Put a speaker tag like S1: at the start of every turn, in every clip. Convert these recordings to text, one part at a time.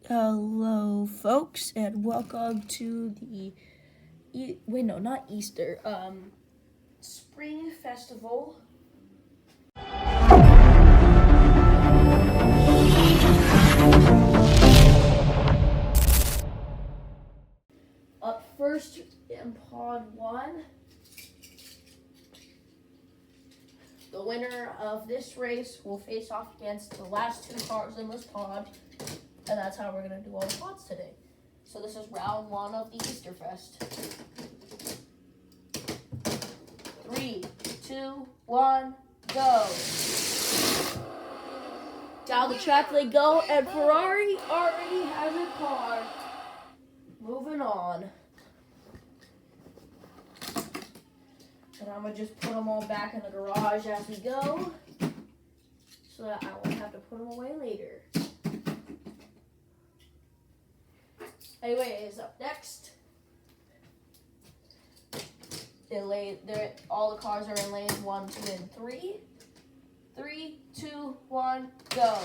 S1: Hello, folks, and welcome to the not Easter, Spring Festival. Up first in Pod 1, the winner of this race will face off against the last two cars in this pod, and that's how we're going to do all the pods today. So this is round 1 of the Easterfest. 3, 2, 1, go. Down the track they go, and Ferrari already has a car. Moving on. And I'm going to just put them all back in the garage as we go, so that I won't have to put them away later. Anyways, up next, all the cars are in lanes 1, 2, and 3. 3, 2, 1, go.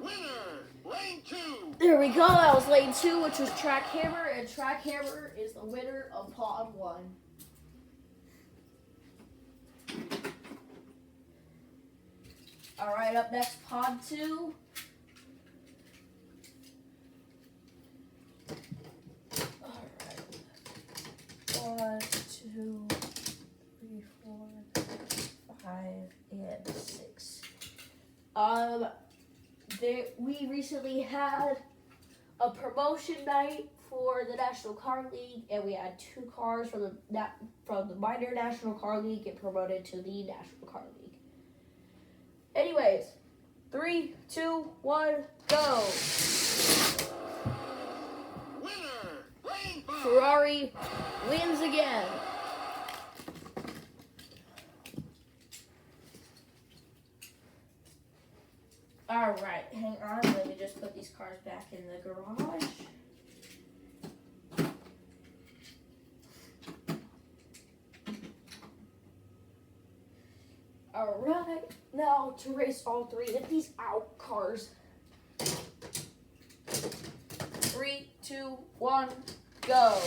S2: Winner, lane 2.
S1: There we go. That was lane 2, which was Track Hammer, and Track Hammer is the winner of Pod 1. All right, up next, Pod 2. All right. 1, 2, 3, 4, 5, and 6. We recently had a promotion night for the National Car League, and we had 2 cars from the minor National Car League get promoted to the National Car League. Anyways, 3, 2, 1, go.
S2: Winner, lane 5.
S1: Ferrari wins again. All right, hang on. Let me just put these cars back in the garage. All right, now to race all 3 of these out cars. 3, 2, 1, go.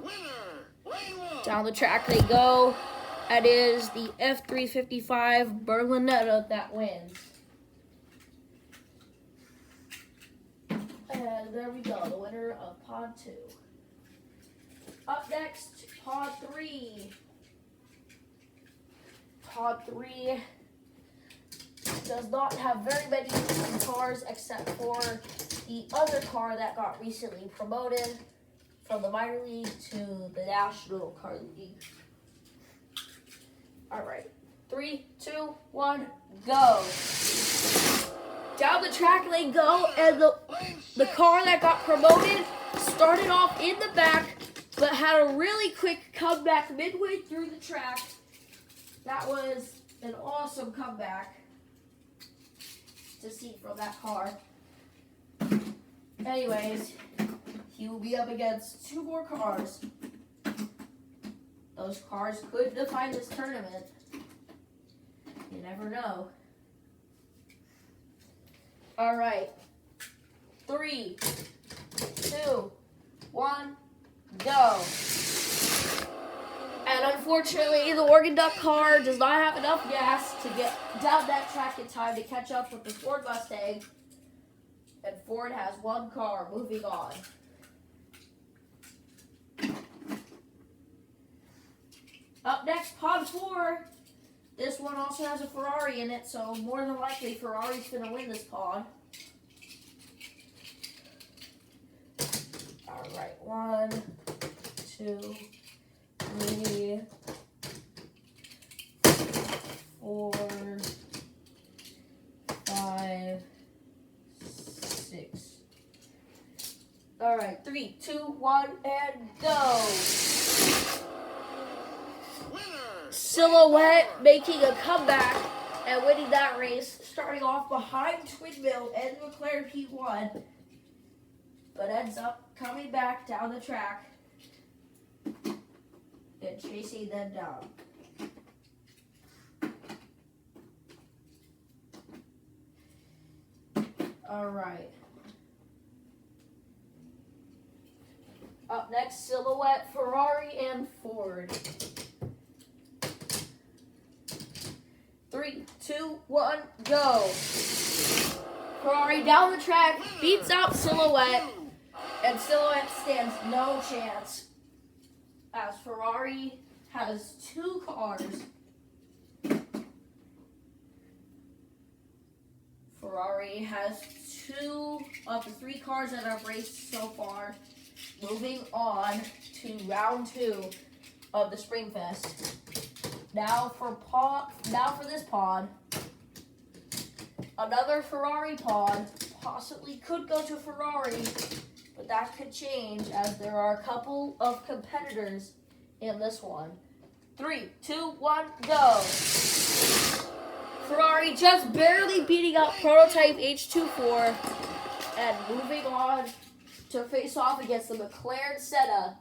S2: Winner, lane 1.
S1: Down the track they go. That is the F355 Berlinetta that wins. And there we go, the winner of Pod 2. Up next, Pod 3. Pod 3 does not have very many cars except for the other car that got recently promoted from the minor league to the National Car League. All right, 3, 2, 1, go. Down the track they go, and the car that got promoted started off in the back, but had a really quick comeback midway through the track. That was an awesome comeback to see from that car. Anyways, he will be up against 2 more cars. Those cars could define this tournament. You never know. All right. 3, 2, 1, go. And unfortunately, the Oregon Duck car does not have enough gas to get down that track in time to catch up with the Ford Mustang. And Ford has 1 car moving on. Up next, Pod 4. This one also has a Ferrari in it, so more than likely Ferrari's going to win this pod. All right, 1, 2, 3, 4, 5, 6. All right, 3, 2, 1, and go. Silhouette making a comeback and winning that race, starting off behind Twin Mill and McLaren P1, but ends up coming back down the track and chasing them down. All right. Up next, Silhouette, Ferrari, and Ford. 3, 2, 1, go. Ferrari down the track, beats out Silhouette, and Silhouette stands no chance as Ferrari has 2 cars. Ferrari has 2 of the 3 cars that have raced so far. Moving on to round 2 of the Spring Fest. Now for this pod, another Ferrari pod possibly could go to Ferrari, but that could change as there are a couple of competitors in this one. 3, 2, 1, go. Ferrari just barely beating out Prototype H24 and moving on to face off against the McLaren Senna.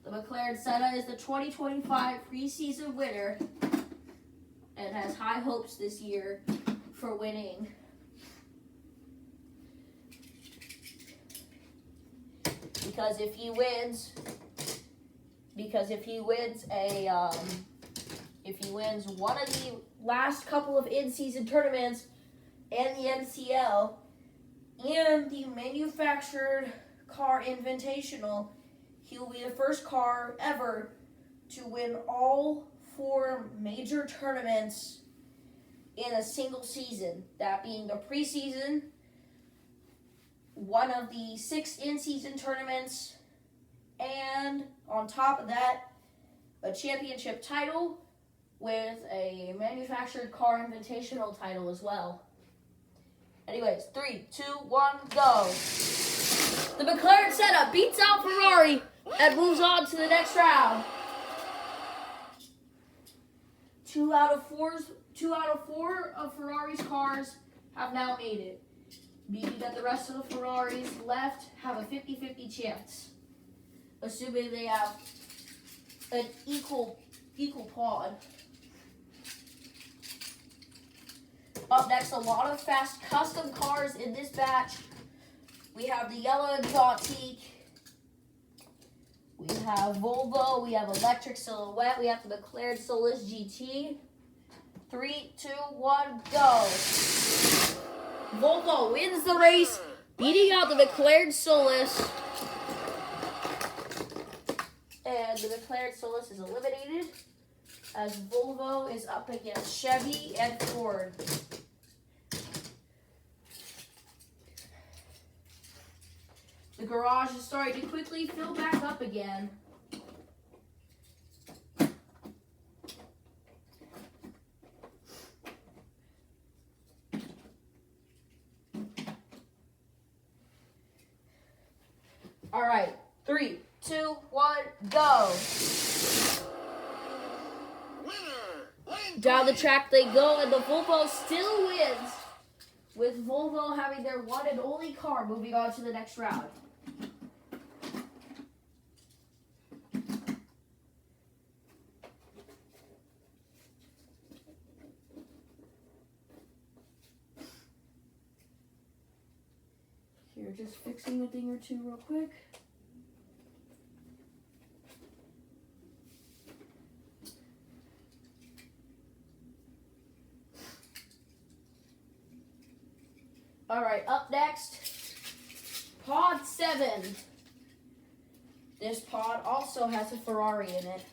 S1: The McLaren Senna is the 2025 preseason winner and has high hopes this year for winning. Because if he wins one of the last couple of in-season tournaments and the NCL and the manufactured car invitational, he will be the first car ever to win all 4 major tournaments in a single season. That being the preseason, one of the 6 in-season tournaments, and on top of that, a championship title with a manufactured car invitational title as well. Anyways, 3, 2, 1, go. The McLaren Senna beats out Ferrari and moves on to the next round. 2 out of 4 of Ferrari's cars have now made it, meaning that the rest of the Ferraris left have a 50-50 chance, assuming they have an equal pod. Up next, a lot of fast custom cars in this batch. We have the yellow Exotique. We have Volvo. We have electric Silhouette. We have the McLaren Solus GT. 3, 2, 1, go. Volvo wins the race, beating out the McLaren Solus. And the McLaren Solus is eliminated as Volvo is up against Chevy and Ford. The garage is starting to quickly fill back up again. All right, 3, 2, 1, go. Down the track they go, and the Volvo still wins, with Volvo having their one and only car moving on to the next round. Here, just fixing a thing or two real quick. All right, up next, Pod 7. This pod also has a Ferrari in it,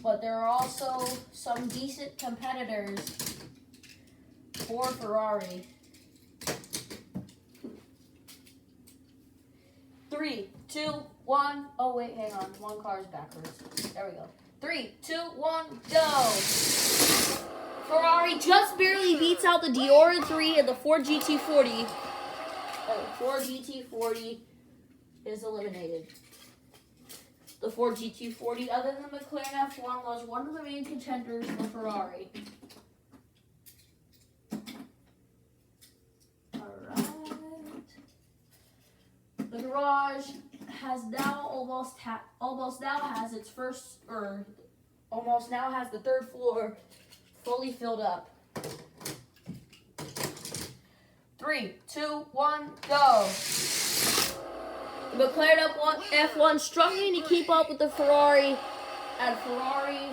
S1: but there are also some decent competitors for Ferrari. 3, 2, 1. Oh wait, hang on. One car is backwards. There we go. 3, 2, 1, go. Ferrari just barely beats out the Diora 3 and the Ford GT40. Ford GT40 is eliminated. The Ford GT40, other than the McLaren F1, was one of the main contenders for Ferrari. Alright. The garage has now almost now has the 3rd floor fully filled up. 3, 2, 1, go. The McLaren F1 struggling to keep up with the Ferrari, and Ferrari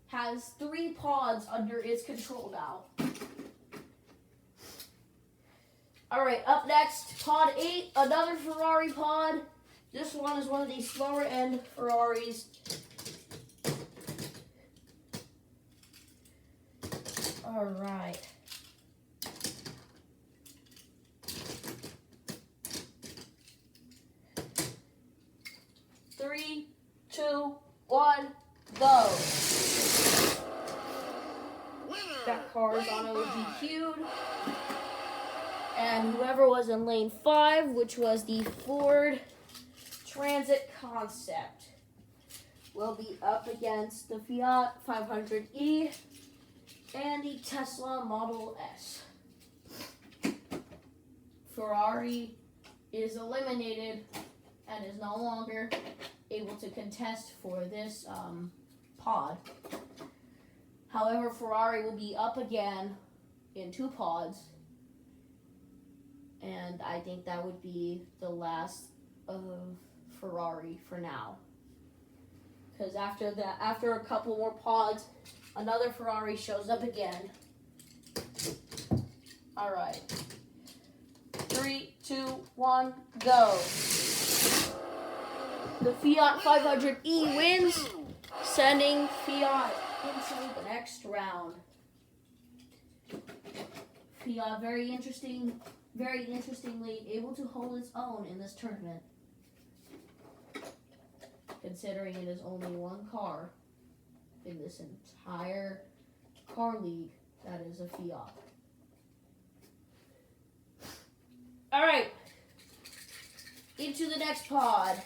S1: has 3 pods under its control now. Alright, up next, pod 8, another Ferrari pod. This one is one of the slower end Ferraris. Alright. Three, 2, 1, go. That car is on DQ'd. And whoever was in lane 5, which was the Ford Transit Concept, will be up against the Fiat 500e and the Tesla Model S. Ferrari is eliminated and is no longer able to contest for this pod. However, Ferrari will be up again in 2 pods, and I think that would be the last of Ferrari for now. Because after a couple more pods, another Ferrari shows up again. Alright. 3, 2, 1, go. The Fiat 500e wins, sending Fiat into the next round. Fiat very interestingly able to hold its own in this tournament, considering it is only one car in this entire car league that is a Fiat. Alright, into the next pod.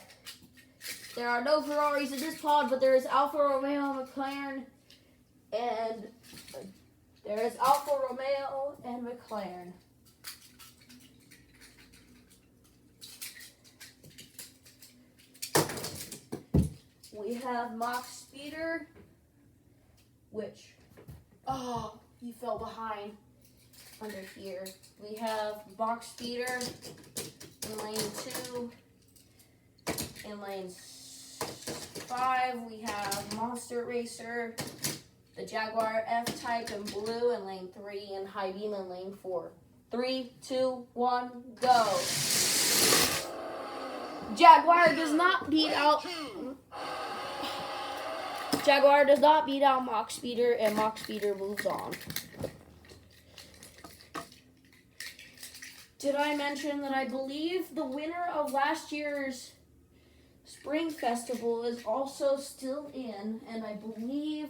S1: There are no Ferraris in this pod, but there is Alfa Romeo, McLaren, and there is Alfa Romeo and McLaren. We have Max Speeder, which, he fell behind under here. We have Max Speeder in lane 2. In lane 5, we have Monster Racer, the Jaguar F-Type in blue in lane 3, and High Beam in lane 4. 3, 2, 1, go. Jaguar does not beat out Max Speeder, and Max Speeder moves on. Did I mention that I believe the winner of last year's Spring Festival is also still in, and I believe,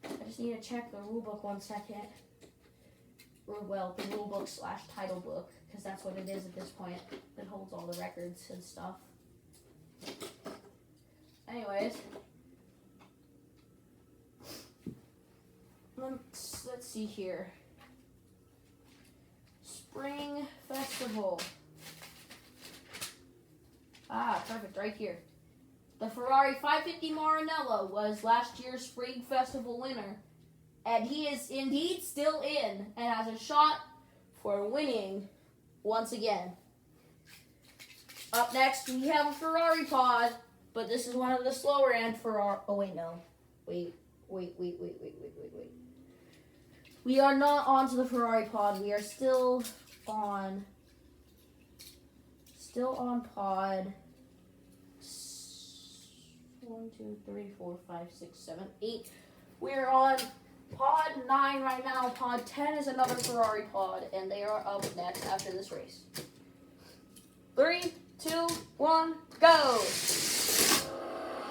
S1: I just need to check the rulebook 1 second. Or, well, the rulebook / title book, because that's what it is at this point. It holds all the records and stuff. Anyways, let's see here. Spring Festival. Perfect, right here. The Ferrari 550 Maranello was last year's Spring Festival winner, and he is indeed still in and has a shot for winning once again. Up next, we have a Ferrari pod, but this is one of the slower end Ferrari. Oh, wait, no. Wait. We are not onto the Ferrari pod. We are still on pod 1, 2, 3, 4, 5, 6, 7, 8. We're on pod 9 right now. Pod 10 is another Ferrari pod, and they are up next after this race. 3, 2, 1, go.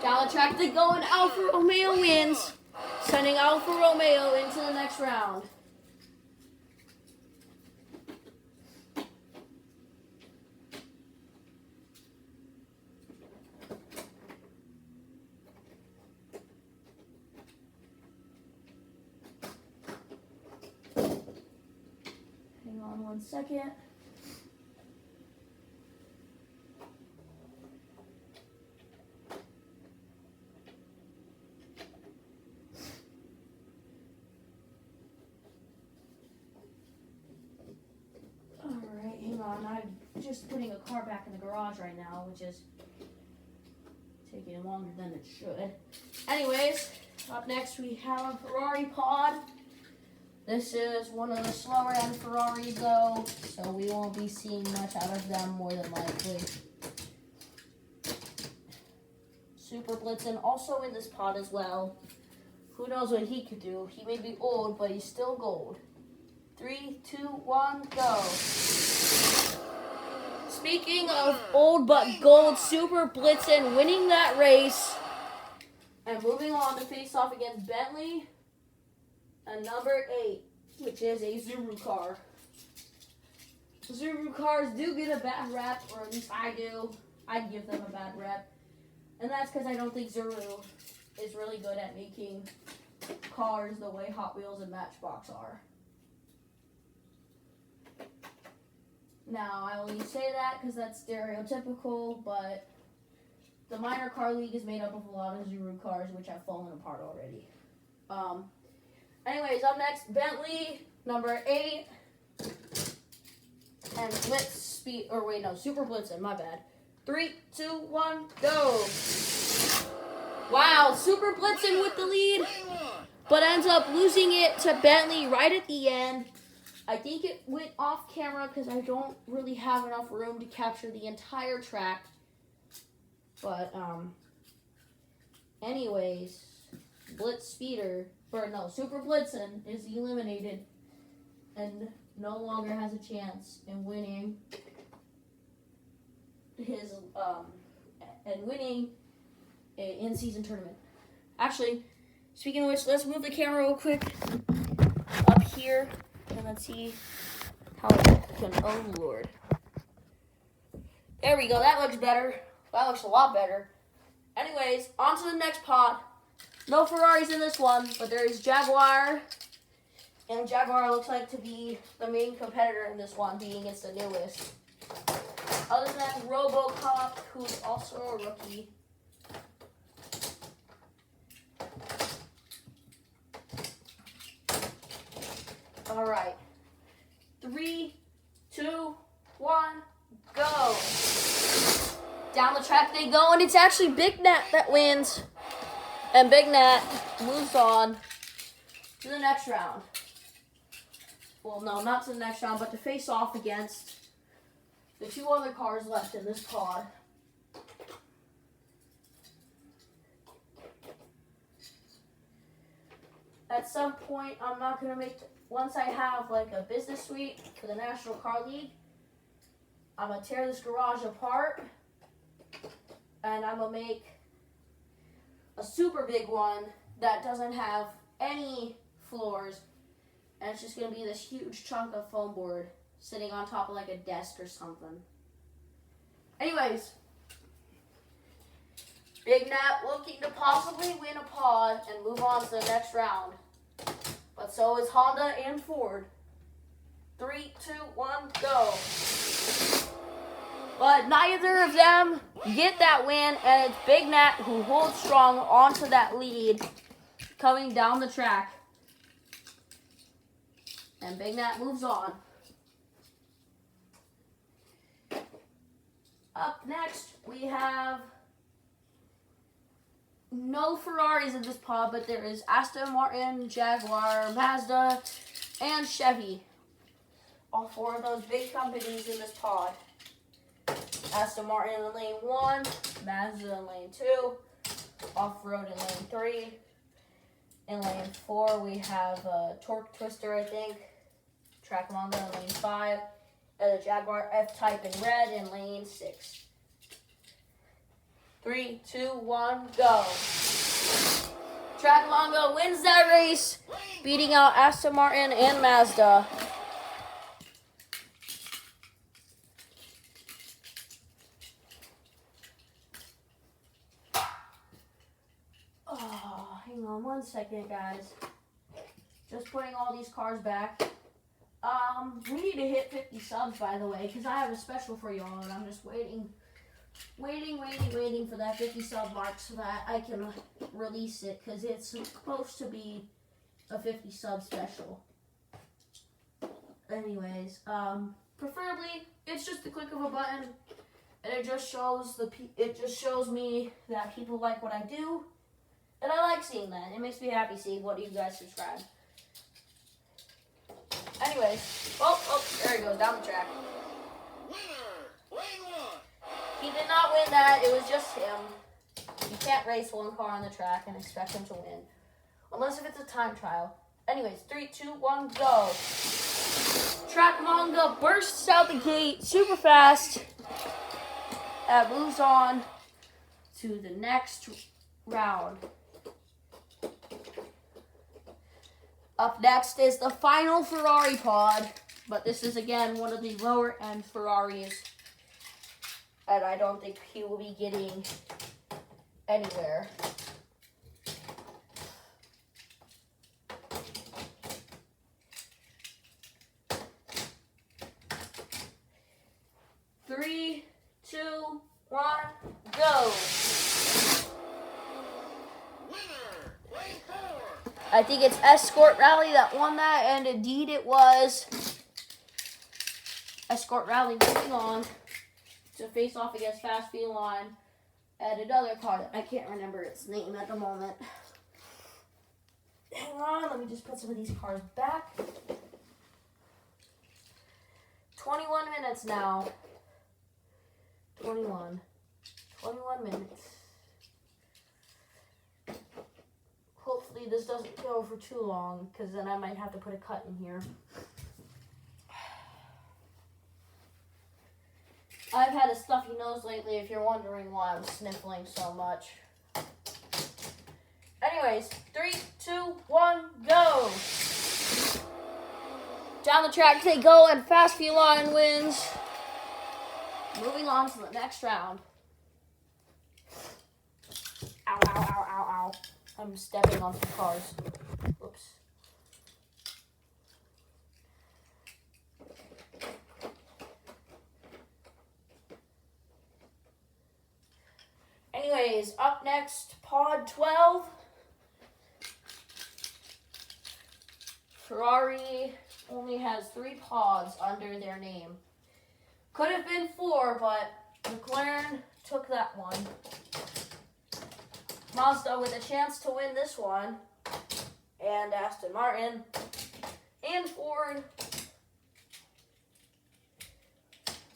S1: Down the track they go, and Alfa Romeo wins, sending Alfa Romeo into the next round. Hang on 1 second. Alright. just putting a car back in the garage right now, which is taking longer than it should. Anyways, up next we have a Ferrari pod. This is one of the slower end Ferraris though, so we won't be seeing much out of them more than likely. Super Blitzen also in this pod as well. Who knows what he could do? He may be old, but he's still gold. 3, 2, 1, go. Speaking of old but gold, Super Blitzen winning that race. And moving on to face off against Bentley. And number 8, which is a Zuru car. Zuru cars do get a bad rep, or at least I do. I'd give them a bad rep. And that's because I don't think Zuru is really good at making cars the way Hot Wheels and Matchbox are. Now, I only say that because that's stereotypical, but the minor car league is made up of a lot of Zuru cars, which have fallen apart already. Anyways, up next, Bentley, number 8, and Super Blitzen, my bad. 3, 2, 1, go. Wow, Super Blitzen with the lead, but ends up losing it to Bentley right at the end. I think it went off camera because I don't really have enough room to capture the entire track. But, anyways, Super Blitzen is eliminated and no longer has a chance in winning his, an in-season tournament. Actually, speaking of which, let's move the camera real quick up here. And let's see how it can. Oh Lord! There we go. That looks better. That looks a lot better. Anyways, on to the next pod. No Ferraris in this one, but there is Jaguar, and Jaguar looks like to be the main competitor in this one, being it's the newest. Other than that, RoboCop, who's also a rookie. All right. 3, 2, 1, go. Down the track they go, and it's actually Big Nat that wins. And Big Nat moves on to the next round. Well, no, not to the next round, but to face off against the 2 other cars left in this pod. At some point, I'm not going to make... Once I have like a business suite for the National Car League, I'm going to tear this garage apart and I'm going to make a super big one that doesn't have any floors, and it's just going to be this huge chunk of foam board sitting on top of like a desk or something. Anyways, Big Nat looking to possibly win a pod and move on to the next round. But so is Honda and Ford. 3, 2, 1, go. But neither of them get that win, and it's Big Nat who holds strong onto that lead coming down the track. And Big Nat moves on. Up next, we have no Ferraris in this pod, but there is Aston Martin, Jaguar, Mazda, and Chevy. All 4 of those big companies in this pod. Aston Martin in lane 1, Mazda in lane 2, off-road in lane 3. In lane 4, we have Torque Twister, I think, Track Manga in lane 5, and the Jaguar F-Type in red in lane 6. 3, 2, 1, go. Track Manga wins that race, beating out Aston Martin and Mazda. Oh, hang on 1 second, guys. Just putting all these cars back. We need to hit 50 subs, by the way, because I have a special for y'all, and I'm just waiting for that 50 sub mark so that I can release it, because it's supposed to be a 50 sub special. Anyways, preferably It's just the click of a button, and it just shows me that people like what I do, and I like seeing that. It makes me happy seeing what you guys subscribe. Anyways, there he goes down the track.
S2: Winner! Lane 1!
S1: He did not win that. It was just him. You can't race one car on the track and expect him to win, unless if it's a time trial. Anyways, 3, 2, 1, go. Track Manga bursts out the gate super fast and moves on to the next round. Up next is the final Ferrari pod, but this is again one of the lower end Ferraris, and I don't think he will be getting anywhere. Three, 2, 1, go.
S2: Winner! Lane 4!
S1: I think it's Escort Rally that won that, and indeed it was. Escort Rally moving on to face off against Fast Feline and another car that I can't remember its name at the moment. Hang on, let me just put some of these cars back. 21 minutes now. 21 minutes. Hopefully this doesn't go for too long, because then I might have to put a cut in here. I've had a stuffy nose lately, if you're wondering why I'm sniffling so much. Anyways, 3, 2, 1, go! Down the track they go, and Fast Feline wins. Moving on to the next round. Ow, ow, ow, ow, ow. I'm stepping on some cars. Oops. Anyways, up next, Pod 12. Ferrari only has 3 pods under their name. Could have been 4, but McLaren took that one. Mazda with a chance to win this one, and Aston Martin, and Ford.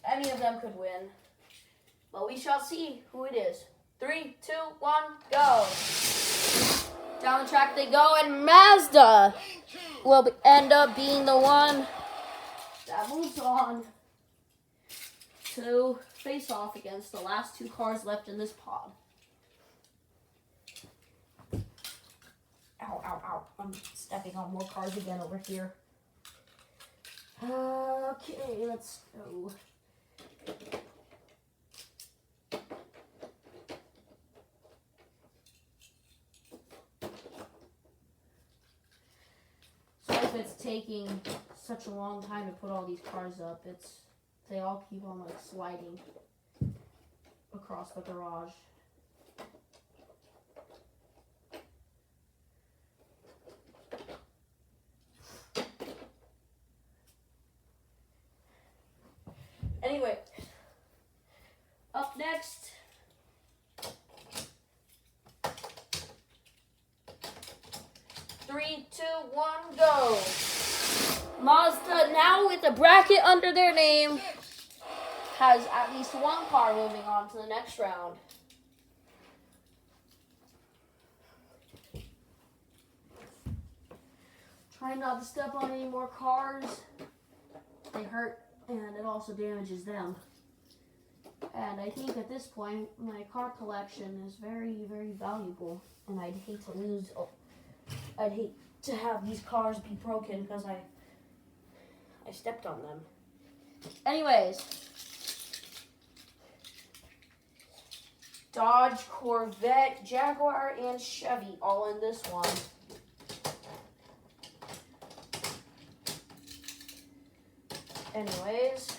S1: Any of them could win, but we shall see who it is. 3, 2, 1, go. Down the track they go, and Mazda will end up being the one that moves on to face off against the last 2 cars left in this pod. Ow, ow, ow. I'm stepping on more cars again over here. Okay, let's go. Sorry if it's taking such a long time to put all these cars up. They all keep on like sliding across the garage. Anyway, up next, three, 2, 1, go. Mazda, now with a bracket under their name, has at least 1 car moving on to the next round. Try not to step on any more cars. They hurt, and it also damages them. And I think at this point, my car collection is very, very valuable, and I'd hate to lose. I'd hate to have these cars be broken because I stepped on them. Anyways, Dodge, Corvette, Jaguar, and Chevy all in this one. Anyways,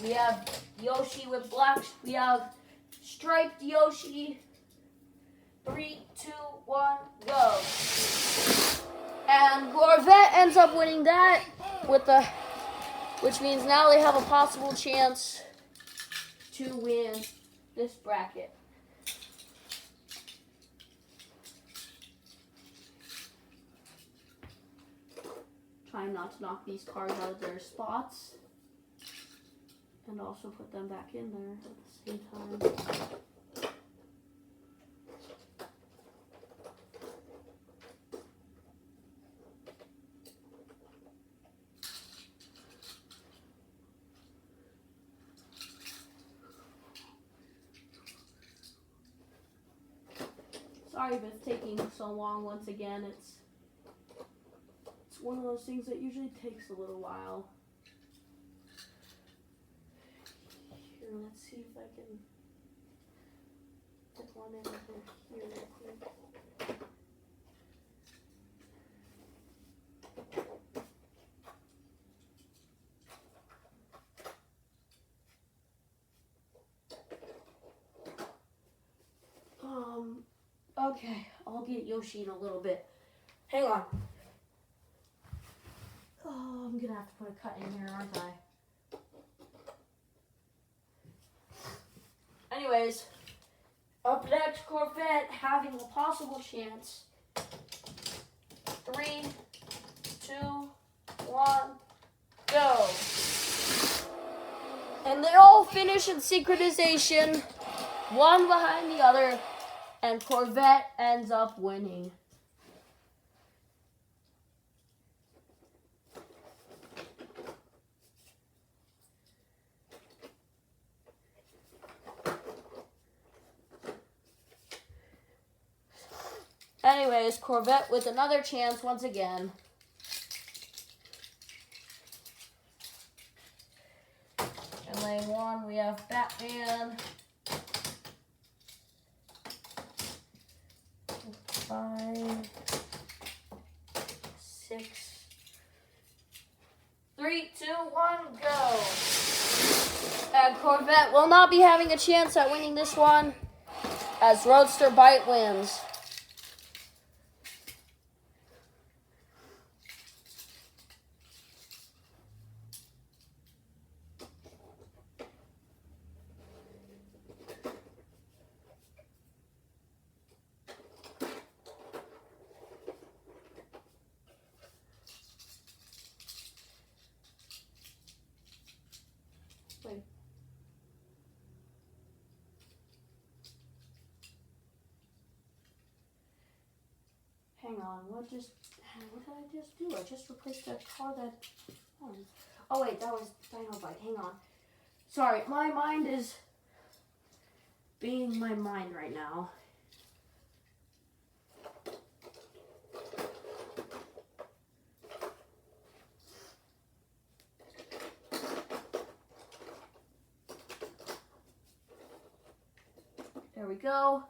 S1: we have Yoshi with black. We have striped Yoshi. 3, 2, 1, go. And Corvette ends up winning that with the which means now they have a possible chance to win this bracket. Trying not to knock these cars out of their spots. And also put them back in there at the same time. Sorry if it's taking so long once again. It's one of those things that usually takes a little while. Here, let's see if I can put one in here real quick. Okay, I'll get Yoshi in a little bit. Hang on. Oh, I'm gonna have to put a cut in here, aren't I? Anyways, up next, Corvette having a possible chance. 3, 2, 1, go. And they all finish in synchronization, one behind the other, and Corvette ends up winning. Anyways, Corvette with another chance once again. In lane 1, we have Batman. 5, 6, 3, 2, 1, go. And Corvette will not be having a chance at winning this one, as Roadster Bite wins. Wait. Hang on, what did I just do? I just replaced that car that... Oh wait, that was Dinobite, hang on. Sorry, my mind is being my mind right now. There we go.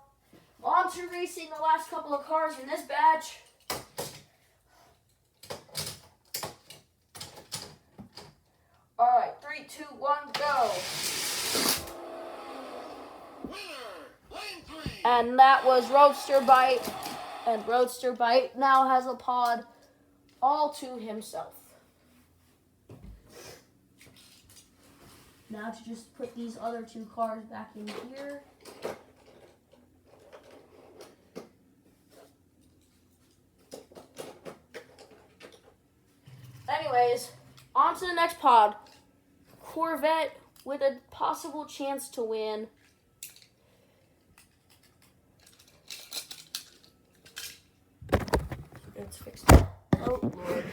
S1: On to racing the last couple of cars in this batch. Alright, 3, 2, 1, go.
S2: Winner, lane 3.
S1: And that was Roadster Bite. And Roadster Bite now has a pod all to himself. Now to just put these other 2 cars back in here. Anyways, on to the next pod. Corvette with a possible chance to win. Let's fix it. Oh, Lord.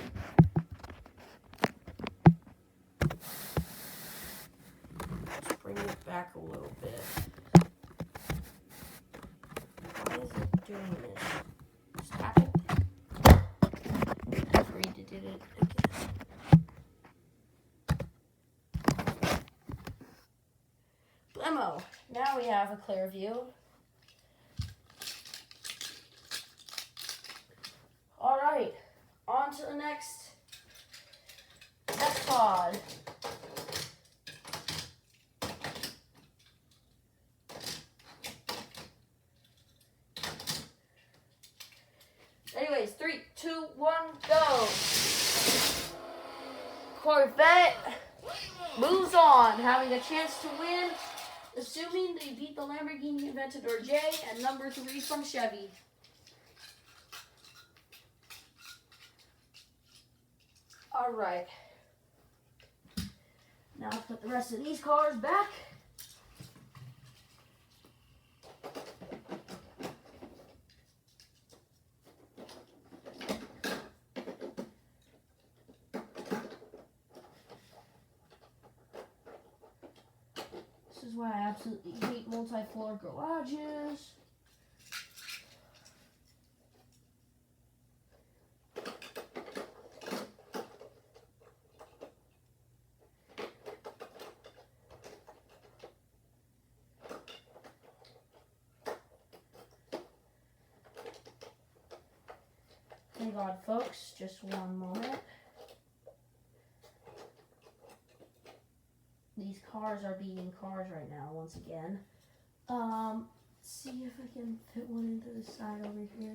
S1: Let's bring it back a little bit. Why is it doing this? Stop it. Let's read it again. Blemmo. Now we have a clear view. Alright, on to the next pod. Anyways, 3, 2, 1, go. Corvette moves on, having a chance to win, assuming they beat the Lamborghini Aventador J and number 3 from Chevy. All right. Now put the rest of these cars back. This is why I absolutely hate multi-floor garages. Hang on, folks, just one moment. These cars are beating cars right now, once again. See if I can fit one into the side over here.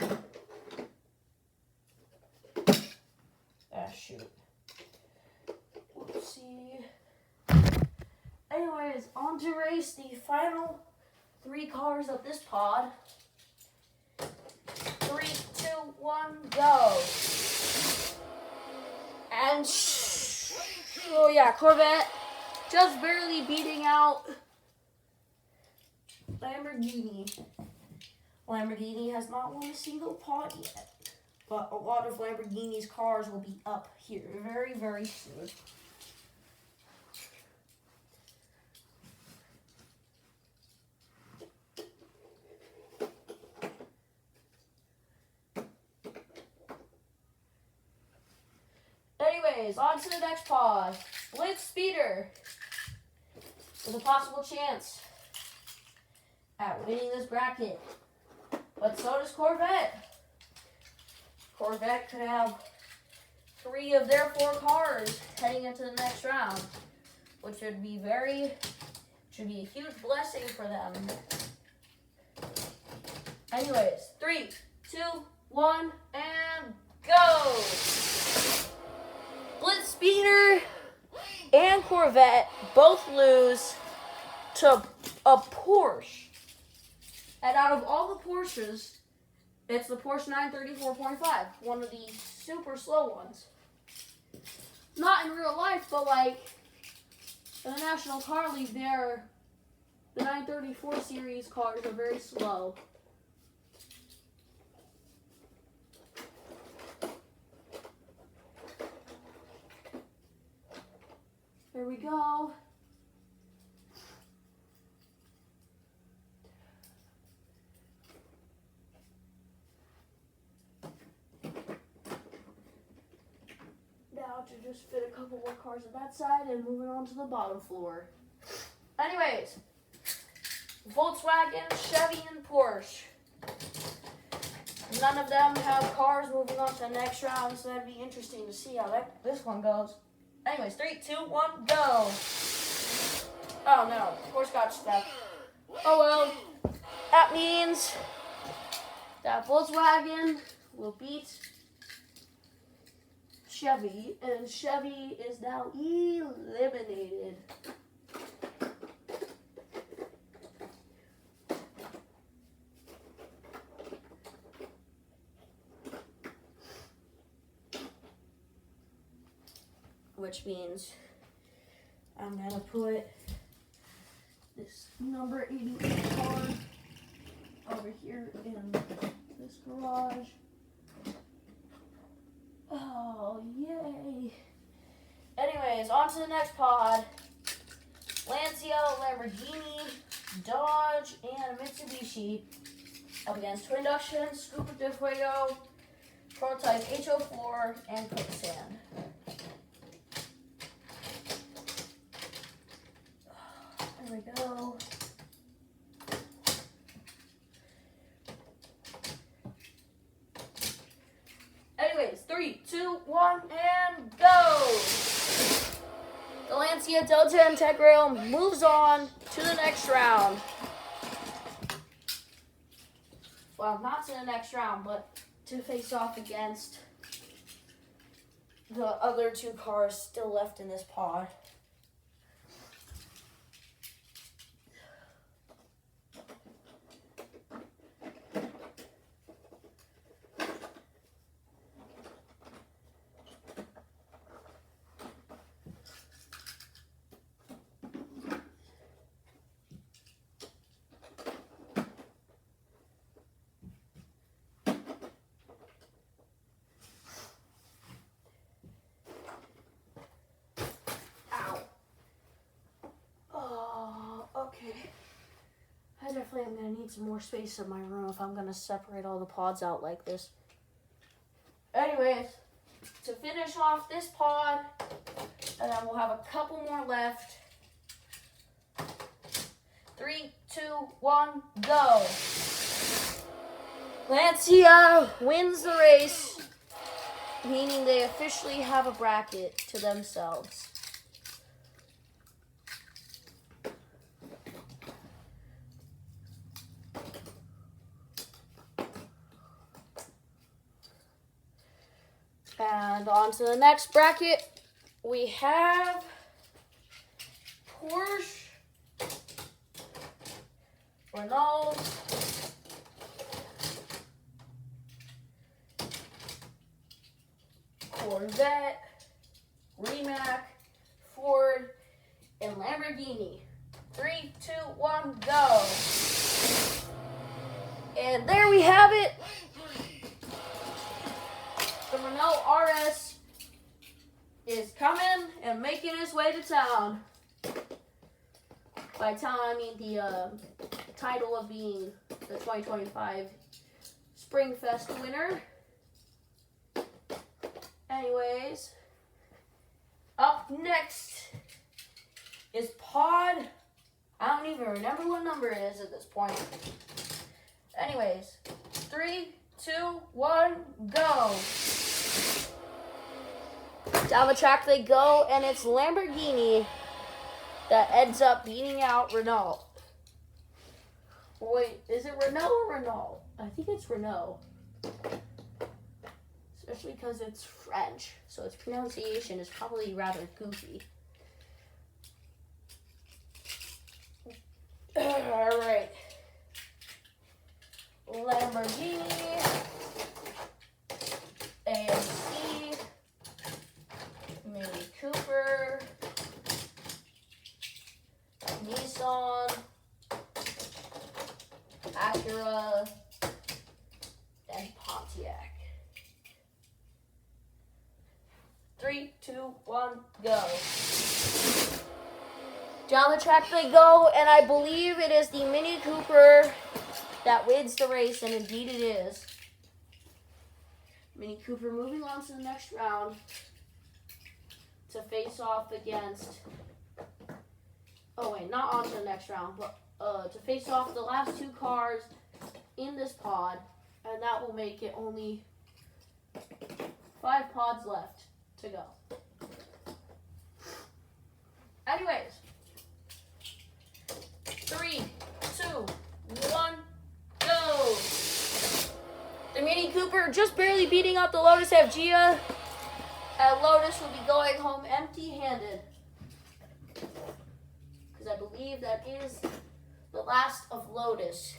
S1: Ah, shoot. Whoopsie. Anyways, on to race the final 3 cars of this pod. 3, 2, 1, go. And oh yeah, Corvette just barely beating out Lamborghini. Lamborghini has not won a single pod yet, but a lot of Lamborghini's cars will be up here very, very soon. Anyways, on to the next pod. Blitz Speeder with a possible chance at winning this bracket. But so does Corvette. Corvette could have 3 of their 4 cars heading into the next round, which should be a huge blessing for them. Anyways, 3, 2, 1, and go! Blitz Speeder and Corvette both lose to a Porsche. And out of all the Porsches, it's the Porsche 934.5, one of the super slow ones. Not in real life, but like in the National Car League, the 934 series cars are very slow. Here we go. Now to just fit a couple more cars on that side and moving on to the bottom floor. Anyways, Volkswagen, Chevy, and Porsche. None of them have cars moving on to the next round, so that'd be interesting to see how this one goes. Anyways, 3, 2, 1, go! Oh no, Porsche got stuck. Oh well, that means that Volkswagen will beat Chevy, and Chevy is now eliminated. Which means I'm gonna put this number 88 car over here in this garage. Oh, yay. Anyways, on to the next pod. Lancia, Lamborghini, Dodge, and Mitsubishi up against Twin Induction, Scuba de Fuego, Prototype H04, and Quicksand. There we go. Anyways, 3, 2, 1, and go! The Lancia Delta Integral moves on to the next round. Well, not to the next round, but to face off against the other 2 cars still left in this pod. definitely am going to need some more space in my room if I'm going to separate all the pods out like this. Anyways, to finish off this pod, and then we'll have a couple more left. 3, 2, 1, go. Lancia wins the race, meaning they officially have a bracket to themselves. And on to the next bracket, we have Porsche, Renault, Corvette, Rimac, Ford, and Lamborghini. 3, 2, 1, go. And there we have it. The Renault RS is coming and making its way to town. By town, I mean the title of being the 2025 Springfest winner. Anyways, up next is Pod. I don't even remember what number it is at this point. Anyways, 3, 2, 1, go. Down the track they go, and it's Lamborghini that ends up beating out Renault. Wait, is it Renault or Renault? I think it's Renault. Especially because it's French, so its pronunciation is probably rather goofy. Alright. Lamborghini, AMC, Mini Cooper, Nissan, Acura, and Pontiac. 3, 2, 1, go. Down the track they go, and I believe it is the Mini Cooper that wins the race, and indeed it is. Mini Cooper moving on to the next round to face off against... Oh wait, not on to the next round, but to face off the last two cars in this pod, and that will make it only 5 pods left to go. Anyways, 3, 2, 1, go! The Mini Cooper just barely beating out the Lotus Evgia, and Lotus will be going home empty-handed. Because I believe that is the last of Lotus.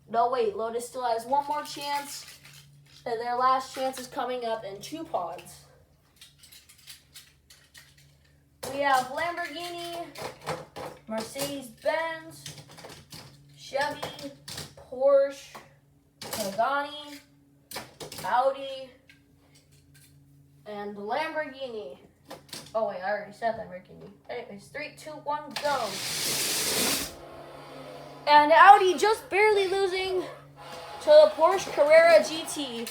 S1: No, wait, Lotus still has one more chance, and their last chance is coming up in 2 pods. We have Lamborghini, Mercedes-Benz, Chevy, Porsche, Pagani, Audi, and Lamborghini. Oh wait, I already said Lamborghini. Anyways, 3, 2, 1, go. And Audi just barely losing to the Porsche Carrera GT.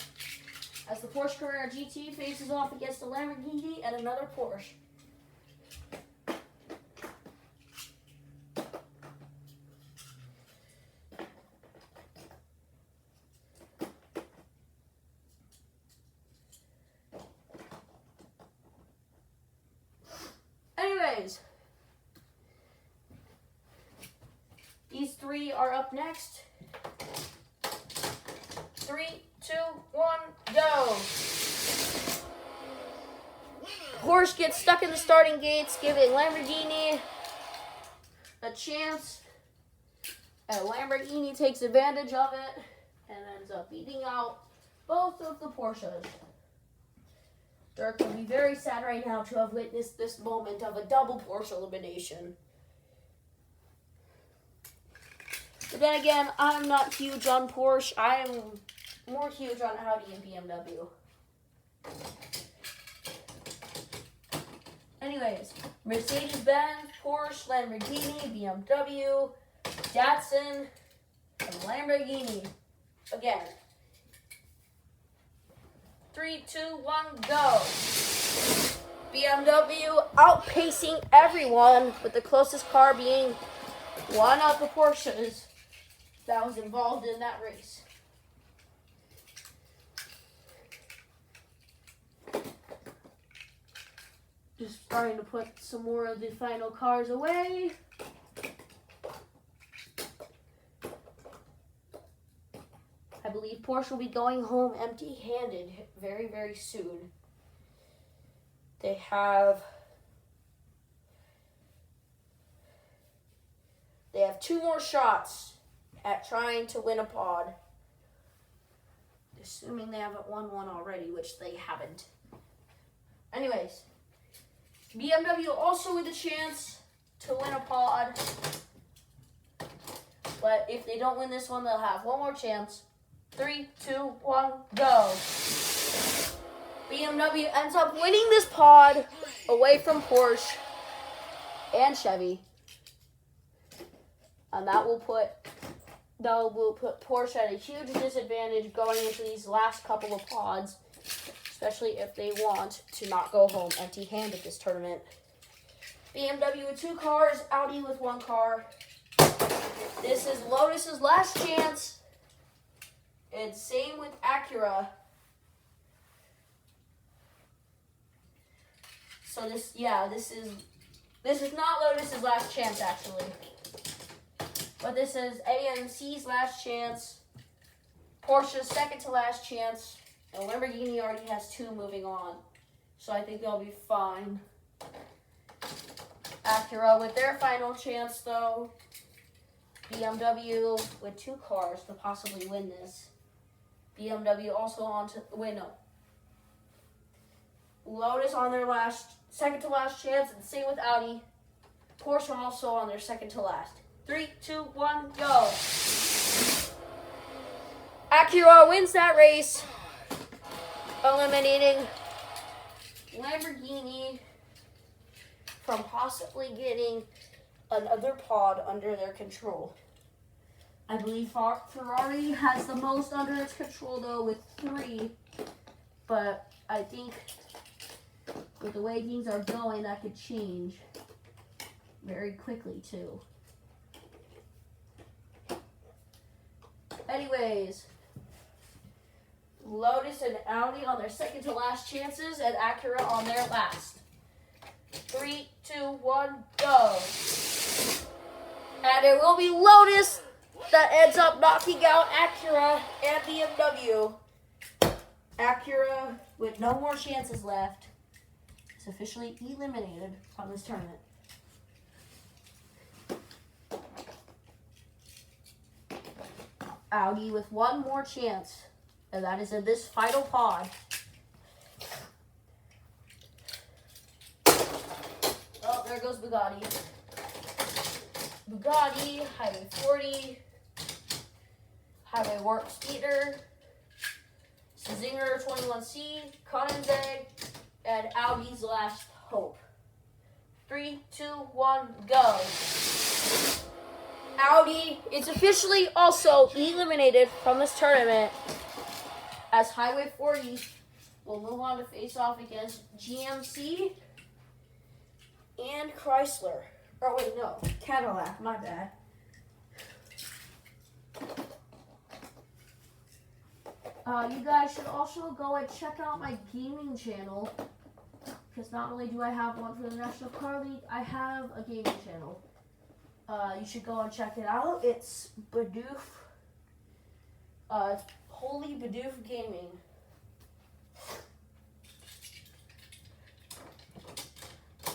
S1: As the Porsche Carrera GT faces off against the Lamborghini and another Porsche. Anyways, these 3 are up next. 3, 2, 1, go. Porsche gets stuck in the starting gates, giving Lamborghini a chance. And Lamborghini takes advantage of it and ends up beating out both of the Porsches. Dirk would be very sad right now to have witnessed this moment of a double Porsche elimination. But then again, I'm not huge on Porsche. I am more huge on Audi and BMW. Anyways, Mercedes-Benz, Porsche, Lamborghini, BMW, Datsun, and Lamborghini. Again. 3, 2, 1, go. BMW outpacing everyone, with the closest car being one of the Porsches that was involved in that race. Just starting to put some more of the final cars away. I believe Porsche will be going home empty-handed very, very soon. They have 2 more shots at trying to win a pod. Assuming they haven't won one already, which they haven't. Anyways, BMW also with a chance to win a pod. But if they don't win this one, they'll have one more chance. 3, 2, 1, go. BMW ends up winning this pod away from Porsche and Chevy. And that will put Porsche at a huge disadvantage going into these last couple of pods, especially if they want to not go home empty-handed this tournament. BMW with 2 cars, Audi with 1 car. This is Lotus's last chance. And same with Acura. So this is not Lotus's last chance actually. But this is AMC's last chance, Porsche's second to last chance, and Lamborghini already has 2 moving on. So I think they'll be fine. Acura with their final chance though. BMW with 2 cars to possibly win this. BMW also on to Lotus on their second to last chance, and same with Audi. Porsche also on their second to last. 3, 2, 1, go. Acura wins that race, eliminating Lamborghini from possibly getting another pod under their control. I believe Ferrari has the most under its control though with 3, but I think with the way things are going that could change very quickly too. Anyways, Lotus and Audi on their second to last chances, and Acura on their last. 3, 2, 1, go. And it will be Lotus that ends up knocking out Acura and BMW. Acura, with no more chances left, is officially eliminated from this tournament. Audi with 1 more chance, and that is in this final pod. Oh, there goes Bugatti. Bugatti, Highway 40, Highway Warp Speeder, Zinger 21C, Koenigsegg, and Audi's Last Hope. 3, 2, 1, go. Audi is officially also eliminated from this tournament, as Highway 40 will move on to face off against GMC and Chrysler. Oh wait, no, Cadillac, my bad. You guys should also go and check out my gaming channel, because not only do I have one for the National Car League, I have a gaming channel. You should go and check it out. It's Bidoof. It's Holy Bidoof Gaming.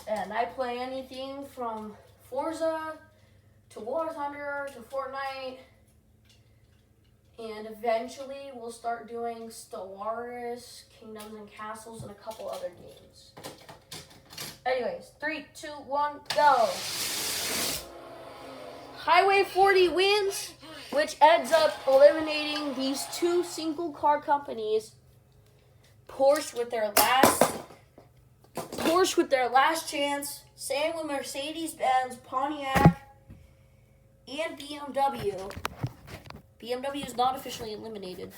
S1: And I play anything from Forza to War Thunder to Fortnite. And eventually we'll start doing Stellaris, Kingdoms and Castles, and a couple other games. Anyways, 3, 2, 1, go. Highway 40 wins, which ends up eliminating these 2 single car companies. Porsche with their last chance. Same with Mercedes-Benz, Pontiac, and BMW. BMW is not officially eliminated,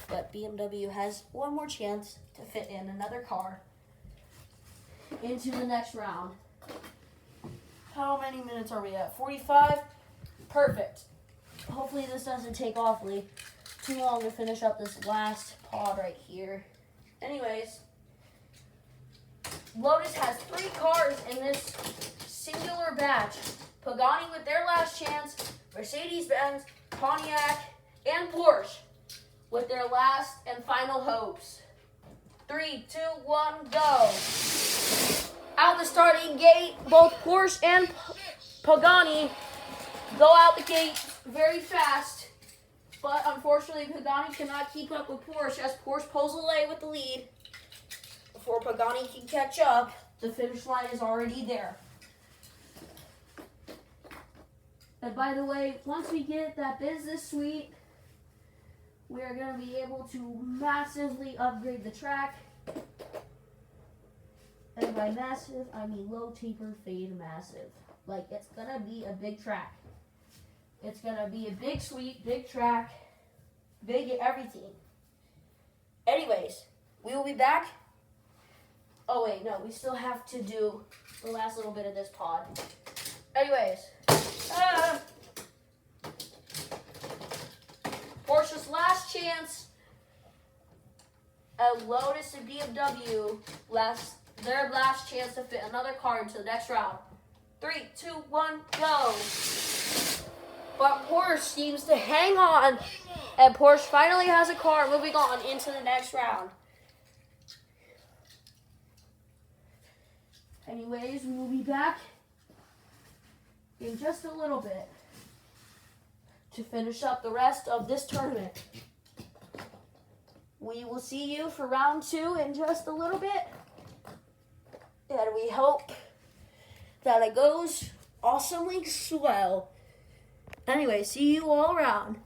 S1: but BMW has one more chance to fit in another car into the next round. How many minutes are we at? 45? Perfect. Hopefully this doesn't take awfully too long to finish up this last pod right here. Anyways, Lotus has 3 cars in this singular batch. Pagani with their last chance, Mercedes-Benz, Pontiac, and Porsche with their last and final hopes. 3, 2, 1, go. Out the starting gate, both Porsche and Pagani go out the gate very fast, but unfortunately Pagani cannot keep up with Porsche as Porsche pulls away with the lead. Before Pagani can catch up, the finish line is already there. And by the way, once we get that business suite, we are going to be able to massively upgrade the track. And by massive, I mean low taper fade massive. Like, it's going to be a big track. It's going to be a big suite, big track, big everything. Anyways, we will be back. Oh wait, no, we still have to do the last little bit of this pod. Anyways, Porsche's last chance at Lotus and BMW, their last chance to fit another car into the next round. 3, 2, 1, go. But Porsche seems to hang on, and Porsche finally has a car moving on into the next round. Anyways, we will be back in just a little bit to finish up the rest of this tournament. We will see you for round 2 in just a little bit. And we hope that it goes awesomely swell. Anyway, see you all around.